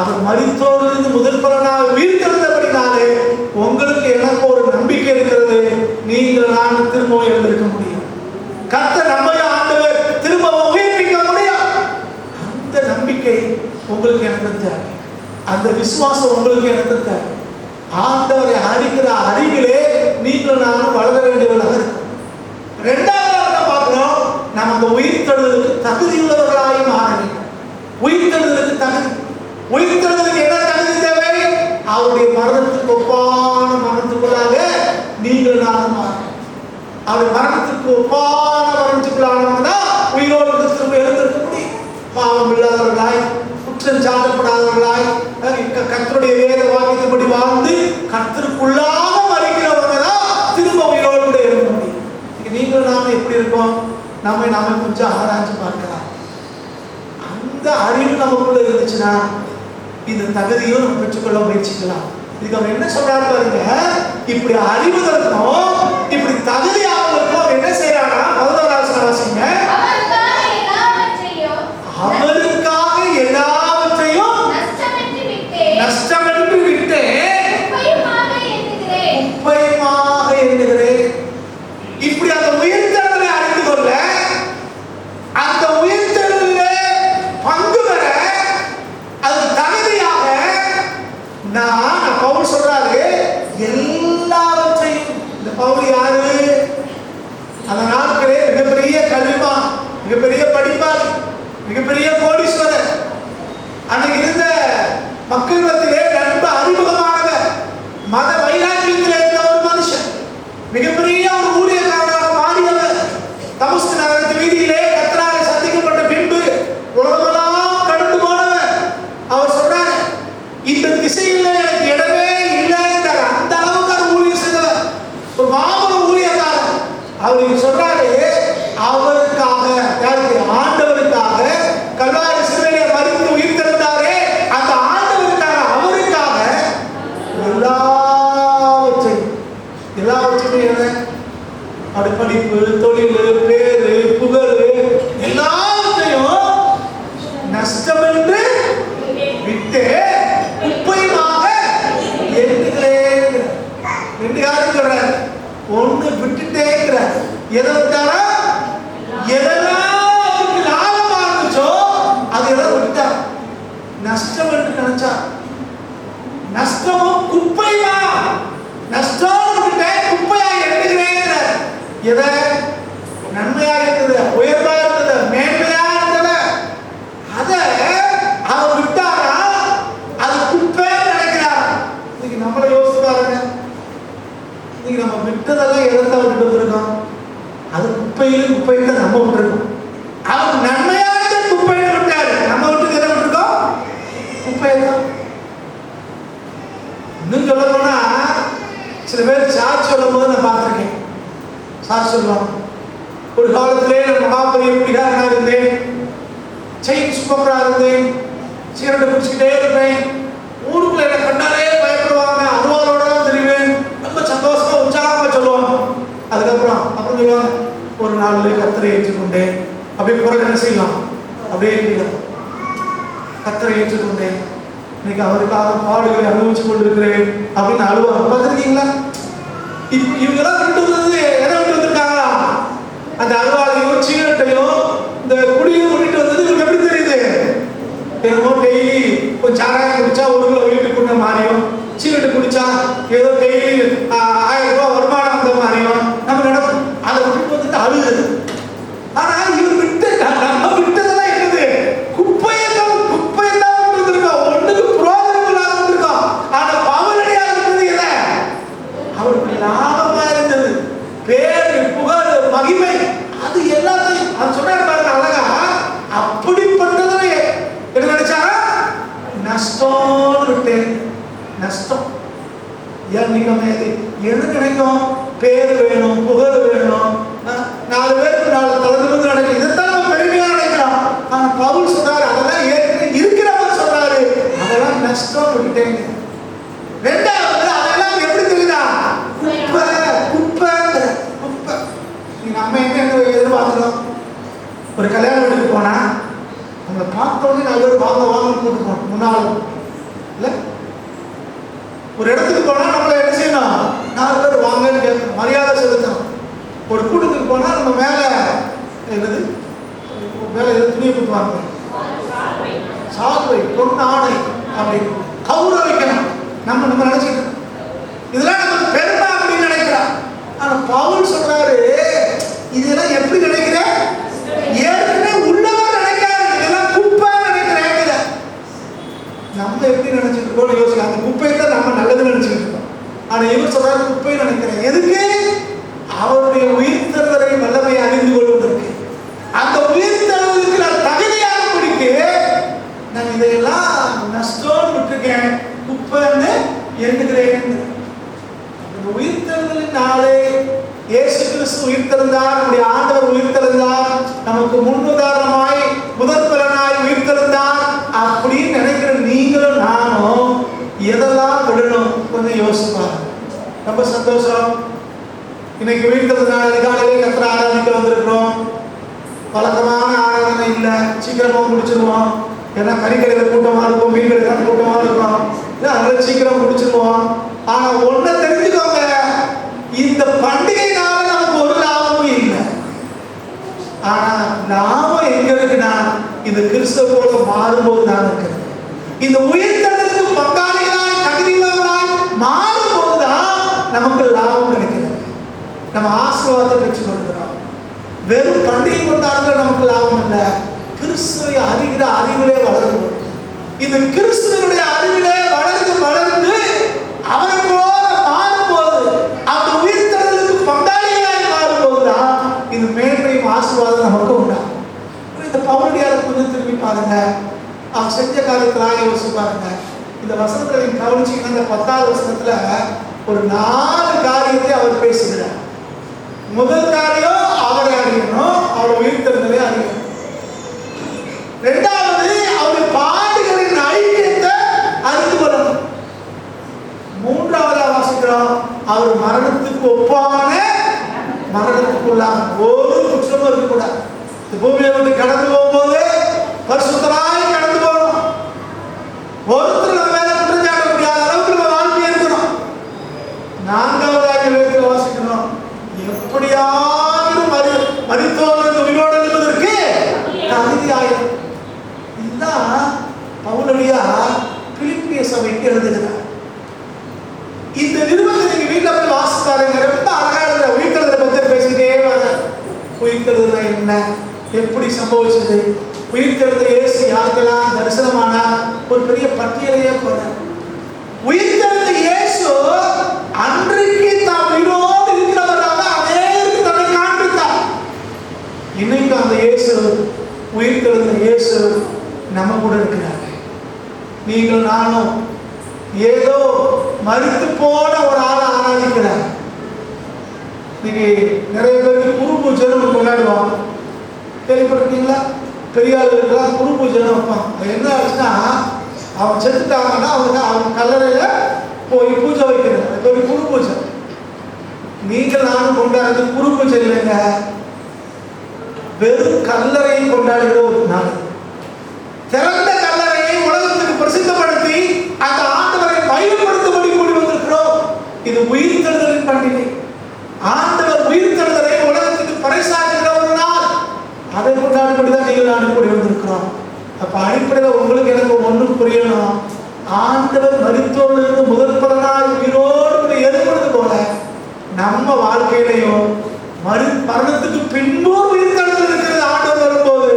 அவர் மரித்தோரிலிருந்து முதல் பலனாக உயிர்த்தெழுந்தபடினாலே உங்களுக்கு எனக்கு ஒரு நம்பிக்கை இருக்கிறது. நீங்கள் நான் திரும்ப எழுந்திருக்க முடியும். கர்த்தர் நம்மை ஆண்டவர் திரும்ப உயிர்ப்பிக்க முடியும். அந்த நம்பிக்கை உங்களுக்கு எனக்கு தேவை. அந்த விசுவாசம் உங்களுக்கு எனக்கு தேவை. ஆண்டவரை அறிகிற அறிவிலே நீங்கள் நானும் வளர வேண்டியவர்களாக இருக்கும். இரண்டாவது பார்க்கிறோம், நம்ம அந்த உயிர்த்தெழுதலுக்கு தகுதியுள்ளவர்களாக மாற வேண்டும். உயிர்த்தெழுதலுக்கு தகுதி, உயிர்த்தெழுதலுக்கு என்ன தகுதி தேவை? அவருடைய மரணத்துக்கு ஒப்பான மரணத்துக்குள்ளாக நீங்கள் நானும் மாற. அவருடைய மரணத்துக்கு ஒப்பான மரணத்துக்குள்ளானவங்க உயிரோடு திரும்ப எழுந்திருக்க முடியும். பாவம் இல்லாதவர்களாய், குற்றம் சாட்டப்படாதவர்களாய், கர்த்தருடைய வேத வாக்கியத்தின்படி வாழ்ந்து கர்த்தருக்குள்ளாக மறிக்கிறவங்க தான் திரும்ப உயிரோடு கூட எழுத முடியும். நீங்கள் நாம எப்படி இருக்கோம்? நாம கொஞ்சம் ஆராய்ச்சி பார்க்கலாம். அந்த அறிவு நமக்குள்ள இருந்துச்சுன்னா இந்த தகுதியும் நம்ம பெற்றுக்கொள்ள முயற்சிக்கலாம். இதுக்கு அவர் என்ன சொல்றாரு பாருங்க, இப்படி அறிவுதற்கும் இப்படி தகுதியாவதற்கும் என்ன செய்யறாங்கன்னா 11வது வாசிங்க. அவருக்காக எல்லாவற்றையும் நஷ்டமென்று விட்டேன், குப்பையுமாக எண்ணுகிறேன். இப்படி அந்த உயிர்த்தெழுதலை அறிந்து கொள்ள, அந்த உயிர்த்தெழுதலிலே பங்கு பெற, அது தகுதியாக நான் பவுல் சொல்றாரு எல்லாவற்றையும். இந்த பவுல் யாரு? அந்த நாட்களே மிகப்பெரிய கல்விமான், மிகப்பெரிய படிப்பார், மிகப்பெரிய கோடீஸ்வரர். அன்னைக்கு இருந்த மக்கள் மத்தியிலே ரொம்ப அறிமுகமானவர், மத வைராக்கியத்தில் இருந்த ஒரு மனுஷன், மிகப்பெரிய ஒரு ஊழியக்காரராக மாறியவர். தமஸ்கு நகரத்து வீதியிலே கர்த்தராலே சந்திக்கப்பட்ட பின்பு உலகமெல்லாம் கடந்து போனவர். அவர் சொல்றாரு, இந்த திசையில் எனக்கு இடமே இல்லை என்றார். அந்த அளவுக்கு அவர் ஊழியம் செய்தவர், ஒரு மாபெரும் ஊழியக்காரர். அவருக்கு சொல்றாரு, அவருக்காக, யாருக்கு? ஆண்டவருக்காக கல்வாரி எதை நன்மையா இருந்தது, உயர்வா இருந்தது, மேன்மையா இருந்தது, அதை அவர் விட்டாரா அது குப்பை நினைக்கிறார். இன்னைக்கு நம்மளை யோசிச்சு பாருங்க. இன்னைக்கு நம்ம விட்டதெல்லாம் எதை விட்டு வந்திருக்கோம்? அது குப்பையிலும் குப்பையில நம்ம விட்டுருக்கோம். அவர் நன்மையான குப்பையில விட்டாரு, நம்ம விட்டு எதை விட்டுருக்கோம்? குப்பையெல்லாம். இன்னும் சொல்ல போனா சில பேர் சாட்சி சொல்லும் போது நான் பார்த்துருக்கேன். சாட்சி சொல்லுவாங்க, ஒரு காலத்திலே நான் மகாபெரிய குடிகாரனா இருந்தேன், செயின் சுமக்கரா இருந்தேன், சிகரெட்டை குடிச்சுக்கிட்டே இருப்பேன், ஊருக்குள்ள என்ன கண்டாலே பயப்படுவாங்க, அருவாளோட தான் தெரிவேன், ரொம்ப சந்தோஷமா உற்சாகமா சொல்லுவாங்க. அதுக்கப்புறம் சொல்லுவாங்க, ஒரு நாள் கர்த்தரை ஏற்றுக்கொண்டேன். அப்படியே பிறகு என்ன செய்யலாம்? அப்படியே கர்த்தரை ஏற்றுக்கொண்டேன், இன்னைக்கு அவருக்காக பாடுகளை அனுபவிச்சு கொண்டிருக்கிறேன் அப்படின்னு அழுவாங்க. பார்த்துருக்கீங்களா? இவங்கெல்லாம் விட்டு வந்தது எதை விட்டு வந்திருக்காங்களா? அந்த அருவாளையும் சிகரெட்டையும் இந்த குடியும் விட்டுட்டு வந்தது இவங்களுக்கு எப்படி தெரியுது? என்னமோ டெய்லி கொஞ்சம் சாராயம் குடிச்சா 1 கிலோ வீட்டுக்கு கொண்ட மாதிரியும், சிகரெட்டு குடிச்சா ஏதோ டெய்லி 1000 ரூபாய் வருமானம் வந்த மாதிரியும் நம்ம நடக்கும். அதை விட்டு வந்துட்டு அழுகுது. ஆனா இவர் விட்டு நம்ம விட்டதெல்லாம் என்னது? குப்பையெல்லாம் விட்டு வந்திருக்கோம், ஒன்றுக்கு புரோஜனம் இல்லாத வந்திருக்கோம். ஆனா பவுலடியா இருந்தது எதை? அவருக்கு லாபமா இருந்தது, பேரு, புகழ், மகிமை, அது எல்லாத்தையும் அது சொன்னாரு பாருங்க அழகா. அப்படிப்பட்டதை என்ன நினைச்சாரா? நஷ்டம் விட்டேன். நஷ்டம் ஏன் நீங்க எது நினைக்கும்? பேர் வேணும், புகழ் வேணும், 4 பேருக்கு 4 தலைமுறை நடக்கும், இதைத்தான் நம்ம பெருமையா நினைக்கிறோம். ஆனா பவுல் சொல்றாரு அதெல்லாம் ஏற்கனவே இருக்கிறவர் சொல்றாரு, அதெல்லாம் நஷ்டம் விட்டேன். ரெண்டாவது அதெல்லாம் எப்படி தெரியுதா? குப்பை குப்பை குப்பை. நம்ம என்ன எதிர்பார்க்கிறோம்? ஒரு கல்யாண வீட்டுக்கு போனா நம்ம பார்த்தோன்னே 4 பேர் வாங்க கூட்டு போகணும். முன்னாள் இல்ல, ஒரு இடத்துக்கு போனா நம்மள என்ன செய்யணும்? 4 பேர் வாங்கன்னு கேட்கணும், மரியாதை செலுத்தணும். ஒரு கூட்டத்துக்கு போனா நம்ம மேல என்னது, மேல துணியை குத்துவாங்க, சால்வை, பொண்ணு ஆணை, அப்படி கௌரவிக்கணும். நம்ம நினைச்சுக்கணும் இதெல்லாம் நமக்கு பெருமை அப்படின்னு நினைக்கிறோம். ஆனா பவுல் சொல்றாரு, இதெல்லாம் எப்படி நினைக்கிற? ஏற்கனவே உள்ளவர் நினைக்காது, இதெல்லாம் குப்பை நினைக்கிறேன். நம்ம எப்படி நினைச்சிட்டு இருக்கோம் யோசிக்க. அந்த குப்பையை தான் நம்ம நல்லது நினைச்சுட்டு இருக்கோம். ஆனா இவர் சொல்றாரு குப்பை நினைக்கிறேன். எதுக்கு? அவருடைய உயிர்த்தெழுதலை வல்லமையை அறிந்து கொள்வதற்கு, அந்த உயிர்த்தெழுதலுக்கு நான் தகுதியாக பிடிக்க நான் இதையெல்லாம் நஷ்டம் விட்டுருக்கேன், குப்பைன்னு எண்ணுகிறேன். உயிர்த்தெழுதலின் நாளே இயேசு கிறிஸ்து உயிர்த்தெழுந்தார், நம்முடைய ஆண்டவர் உயிர்த்தெழுந்தார், நமக்கு முன்னுதாரணமாய் முதற்பலனாய் உயிர்த்தெழுந்தார் அப்படின்னு நினைக்கிற நீங்களும் நானும் எதெல்லாம் விடணும் கொஞ்சம் யோசிப்பாங்க. ரொம்ப சந்தோஷம். இன்னைக்கு உயிர்த்தெழுந்தால் அதிகாலையிலே கர்த்தரை ஆராதிக்க வந்திருக்கிறோம். வழக்கமான ஆராதனை இல்லை, சீக்கிரமா முடிச்சிருவோம். ஏன்னா கறிக்கடையில் கூட்டமா இருக்கும், மீன் கடையில் கூட்டமா இருக்கும், அதனால சீக்கிரம் முடிச்சிருவோம். ஆனா ஒன்ன தெரிஞ்சுக்கோங்க, இந்த பண்டிகைனால நமக்கு ஒரு லாபமும் இல்லை. ஆனா லாபம் எங்க இருக்குன்னா, இந்த கிறிஸ்துவோட மாறும்போது தான் இருக்கு. இந்த உயிர்த்தெழுதலுக்கு பங்காளிகளாய் தகுதியுள்ளவர்களாய் மாறும்போதுதான் நமக்கு லாபம் கிடைக்கிறது. நம்ம ஆசீர்வாதத்தை பெற்றுக் கொடுக்கிறோம். வெறும் பண்டிகை கொண்டாடுறது நமக்கு லாபம் இல்லை, கிறிஸ்துவை அறிகிற அறிவிலே வளரும். இந்த கிறிஸ்துவனுடைய அறிவிலே வளர்ந்து வளர்ந்து அவரை போல மாறும்போது, அந்த உயிர்த்தெழுதலுக்கு பங்காளிகளாய் மாறும்போதுதான் இது மேன்மையும் ஆசீர்வாதம் நமக்கு உண்டாகும். இந்த பவுலடியாரை கொஞ்சம் திரும்பி பாருங்க, அவர் செஞ்ச காரியத்திலாக யோசிச்சு பாருங்க. இந்த வசனத்தை நீங்க கவனிச்சீங்கன்னா, இந்த 10வது வசனத்துல ஒரு 4 காரியத்தை அவர் பேசுகிறார். முதல் காரியம் அவரை அறியணும், அவர் உயிர்த்தெழுதலை அறியணும். இரண்டாவது அவருடைய பாடுகளின் ஐக்கியத்தை அறிந்து கொள்ளணும். மூன்றாவதா வாசிக்கிறோம், அவர் மரணத்துக்கு ஒப்பான மரணத்துக்குள்ளான ஒரு குற்றமும் இருக்கக்கூடாது. இந்த பூமியை விட்டு கடந்து போகும்போது பரிசுத்தராய் கடந்து போகணும். ஒருத்தர் நம்ம மேல குற்றம் சாட்ட முடியாத அளவுக்கு நம்ம வாழ்க்கை இருக்கணும். 4வதாக வாசிக்கணும், எப்படியாவது மரித்தோர் உயிரோடு இருப்பதற்கு தகுதியாயிரும். இதுதான் பவுலடியார் பிலிப்பிய சபைக்கு எழுதுகிறார். இந்த நிருபத்தை நீங்க வீட்டில் போய் வாசித்தாருங்க. ரொம்ப அழகா எழுதுற. உயிர்த்தெழுதலை பற்றி பேசிக்கிட்டே உயிர்த்தெழுதல் என்ன, எப்படி சம்பவிச்சது, உயிர்த்தெழுந்த இயேசு யாருக்கெல்லாம் தரிசனமானா ஒரு பெரிய பட்டியலையே போனார். உயிர்த்தெழுந்த இயேசு அன்றைக்கு தான் உயிரோடு இருக்கிறவராக அநேகருக்கு தன்னை காண்பித்தார். இன்னைக்கு அந்த இயேசு, உயிர்த்தெழுந்த இயேசு நம்ம கூட இருக்கிறார். நீங்கள் நானும் ஏதோ மரித்து போன ஒரு ஆளை ஆராதிக்கிறார். இன்னைக்கு நிறைய பேருக்கு குரு பூஜைன்னு கொண்டாடுவாங்க, கேள்விப்பட்டிருக்கீங்களா? பெரிய ஆளுகளுக்கெல்லாம் குரு பூஜைன்னு வைப்பாங்க. அது என்ன ஆச்சுன்னா, அவன் செத்துட்டாங்கன்னா அவங்க கல்லறையில போய் பூஜை வைக்கிறது, அது ஒரு குரு பூஜை. நீங்கள் நானும் கொண்டாடுறது குரு பூஜை இல்லைங்க, வெறும் கல்லறையை கொண்டாடுகிற ஒரு நாள். திறந்த கல்லறையை உலகத்துக்கு பிரசித்தப்படுத்தி அந்த ஆண்டவரை பயன்படுத்தும்படி கூடி வந்திருக்கிறோம். இது உயிர்த்தெழுதலின் பண்டிகை. ஆண்டவர் உயிர்த்தெழுதலை உலகத்துக்கு பறைசாற்றுகிற ஒரு நாள். அதை கொண்டாடும்படிதான் நீங்கள் நான் கூடி வந்திருக்கிறோம். அப்ப அடிப்படையில் உங்களுக்கு எனக்கு ஒன்று புரியணும். ஆண்டவர் மரித்தோரிலிருந்து முதல் பலனாய் உயிரோடு எழுப்புறது போல நம்ம வாழ்க்கையிலையும் மரணத்துக்கு பின்பும் உயிர்த்தெழுதல் இருக்கிறது. ஆண்டவர் வரும்போது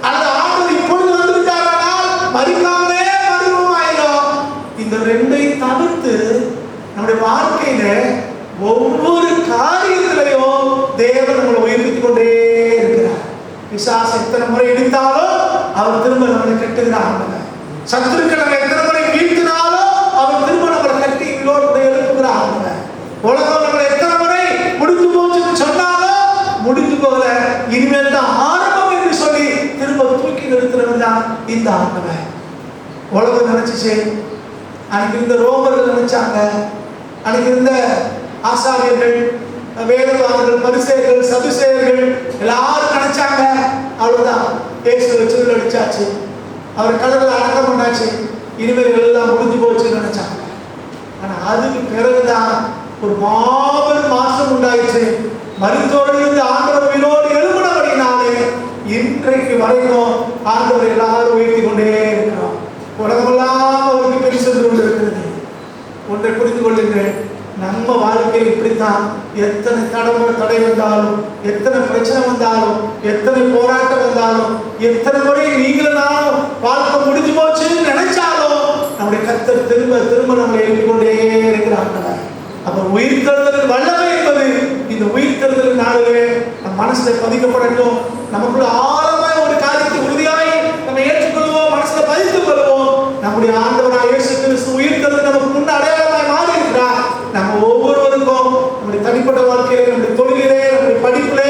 அந்த ஆண்டவர் இப்பொழுது வந்துவிட்டாரானால் மரிக்காமலே மறுபடியும் ஆயிடும். இந்த ரெண்டையும் தவிர்த்து நம்முடைய வாழ்க்கையில ஒவ்வொரு காரியத்திலையும் தேவன் நம்மளை உயர்த்திக் கொண்டே இருக்கிறார். பிசாசு எத்தனை முறை இடித்தாலும் அவர் திரும்ப நம்மளை கட்டுகிறார். சத்துருக்கள் நம்ம எத்தனை முறை வீழ்த்தினாலும் அவர் திரும்ப நம்மளை கட்டி உயிரோடு எழுப்புகிறார். உலகம் நம்மளை எத்தனை முறை முடித்து போச்சுன்னு சொன்னாலும் முடித்து போகல, இனிமேல் தான் ஆரம்பம் என்று சொல்லி திரும்ப தூக்கி நிறுத்துறவர் தான் இந்த ஆண்டவர். உலகம் நினைச்சிச்சு, அன்னைக்கு இருந்த ரோமர்கள் நினைச்சாங்க, அன்னைக்கு இருந்த ஆசாரியர்கள், வேதவாதிகள், பரிசேயர்கள், சதுசேயர்கள் எல்லாரும் நினைச்சாங்க அவ்வளவுதான், இயேசுவை சிலுவையில் அடிச்சாச்சு, அவர் கடலில் அடக்கம் பண்ணாச்சு, இனிமேல் எல்லாம் முடிஞ்சு போச்சுன்னு நினைச்சாங்க. ஆனா அதுக்கு பிறகுதான் ஒரு மாபெரும் மாற்றம் உண்டாயிற்று. மரித்தோரிலிருந்து ஆண்டவர் உயிரோடு எழுப்பினபடினாலே இன்றைக்கு வரைக்கும் ஆண்டவர் எல்லாரும் உயர்த்தி கொண்டே இருக்கிறோம். உலகமெல்லாம் அவருக்கு பெரிய சென்று கொண்டிருக்கிறது. ஒன்றை புரிந்து கொள்ளுங்கள், நம்ம வாழ்க்கையில் இப்படித்தான். எத்தனை தடை வந்தாலும், எத்தனை பிரச்சனை வந்தாலும், எத்தனை போராட்டம் வந்தாலும், எத்தனை முறை நீங்களும் நானும் வாழ்க்கை முடிஞ்சு போச்சுன்னு நினைச்சாலும் நம்முடைய கர்த்தர் திரும்ப திரும்ப நம்மளை எழுப்பிக் கொண்டே இருக்கிறாங்க. அப்ப உயிர்த்தெழுதலின் வல்லமை என்பது இந்த உயிர்த்தெழுதலின் நாளிலே நம் மனசுல பதிக்கப்படட்டும். நமக்குள்ள ஆழமாய் ஒரு காரியத்தை உறுதியாய் நம்ம ஏற்றுக்கொள்வோம், மனசுல பதித்துக் கொள்வோம். நம்முடைய ஆண்டவராய் இயேசு கிறிஸ்து உயிர்த்தெழுதல் நமக்கு முன் அடையாளமாய் மாறி இருக்கிறார். நம்ம ஒவ்வொருவருக்கும் நம்முடைய தனிப்பட்ட வாழ்க்கையிலே, நம்முடைய தொழிலே, நம்முடைய படிப்பிலே,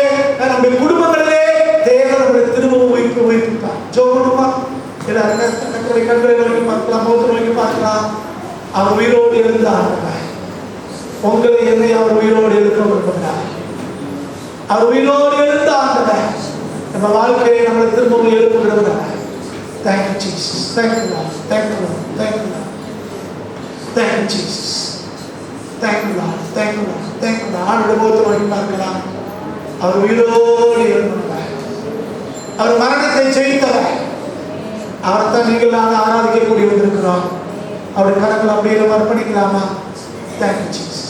நம்முடைய குடும்பங்களிலே தேவன் நம்முடைய திரும்பவும் உயிர்ப்பிப்பார். ஜோபனுமா எல்லாரும் கண்களை வரைக்கும் பார்க்கலாம், முகத்தை வரைக்கும் பார்க்கலாம். அவர் உயிரோடு எழுந்தார். உங்களை என்னை அவர் உயிரோடு எழுக்க விரும்புகிறார். அவர் உயிரோடு எழுந்த ஆண்டவர் நம்ம வாழ்க்கையை நம்மளை திரும்பவும் எழுப்ப விரும்புகிறார். Thank you Jesus, thank you Lord, thank you Lord, thank you Lord, thank you Jesus, thank you Lord, thank you Lord, thank you Lord. ஆண்டவருடைய முகத்தை நோக்கி பார்க்கலாம். அவர் உயிரோடு எழுந்தவர், அவர் மரணத்தை ஜெயித்தவர். அவர்தான் நீங்கள் நான் ஆராதிக்கக்கூடிய வந்திருக்கிறோம். அவருடைய கரங்கள் அப்படியே நம்ம அர்ப்பணிக்கலாமா? Thank you Jesus.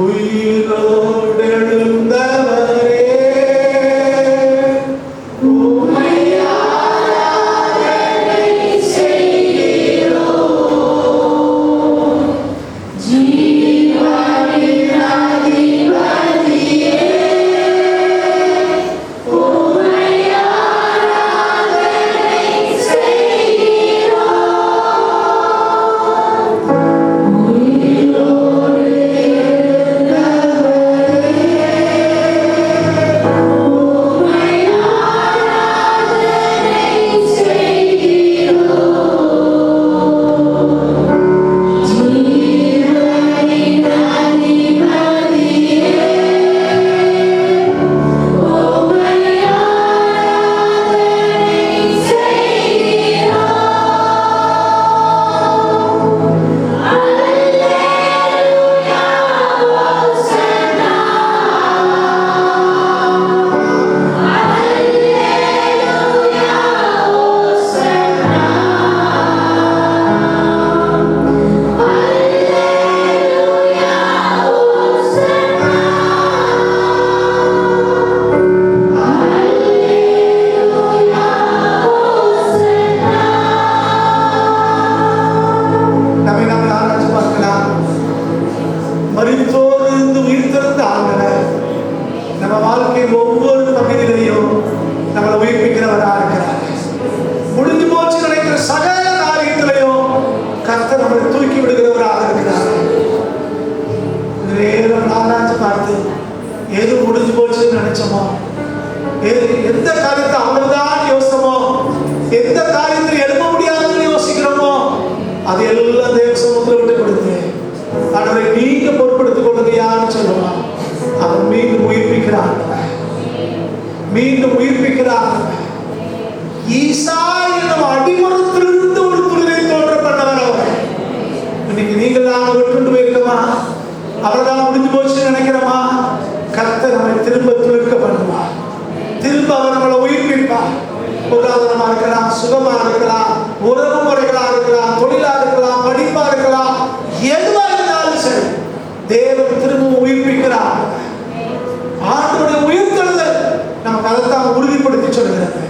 உயிரோடு எழுந்தவரே போச்சுன்னு நினைச்சோமோ, எந்த காரியத்தை அவ்வளவுதான் யோசிச்சோமோ, எந்த காரியத்தில் எழுப்ப முடியாதுன்னு யோசிக்கிறோமோ, அது எல்லாம் தேவ சமூகத்தில் விட்டு கொடுத்து ஆண்டவரை நீங்க பொறுப்படுத்திக் கொள்ளுங்கயான்னு சொல்லுவான். அவன் மீண்டும் உயிர்ப்பிக்கிறான், மீண்டும் உயிர்ப்பிக்கிறான். ஈசா என்னும் அடிமரத்திலிருந்து ஒரு துளிரை தோன்ற பண்ணவர் அவர். இன்னைக்கு நீங்கள் தான் விட்டு போயிருக்கமா, அவர்தான் முடிஞ்சு போச்சுன்னு நினைக்கிறோமா? கர்த்தர் நம்மை திரும்ப துளிர்க்க பண்ணுவார், திரும்ப அவர் நம்மளை உயிர்ப்பிப்பார். பொருளாதாரமா இருக்கலாம், சுகமா இருக்கலாம், உறவு முறைகளா இருக்கலாம், தொழிலா இருக்கலாம், படிப்பா இருக்கலாம், எதுவா இருந்தாலும் சரி தேவன் திரும்பவும் உயிர்ப்பிக்கிறார். ஆண்டவருடைய உயிர்த்தெழுதல் நமக்கு அதைத்தான் உறுதிப்படுத்தி சொல்லுகிறது.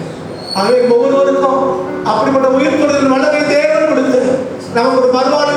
ஆகவே ஒவ்வொருவருக்கும் அப்படிப்பட்ட உயிர்த்தெழுதல் வல்லமை தேவன் கொடுத்து நமக்கு ஒரு மறுவாழ்வு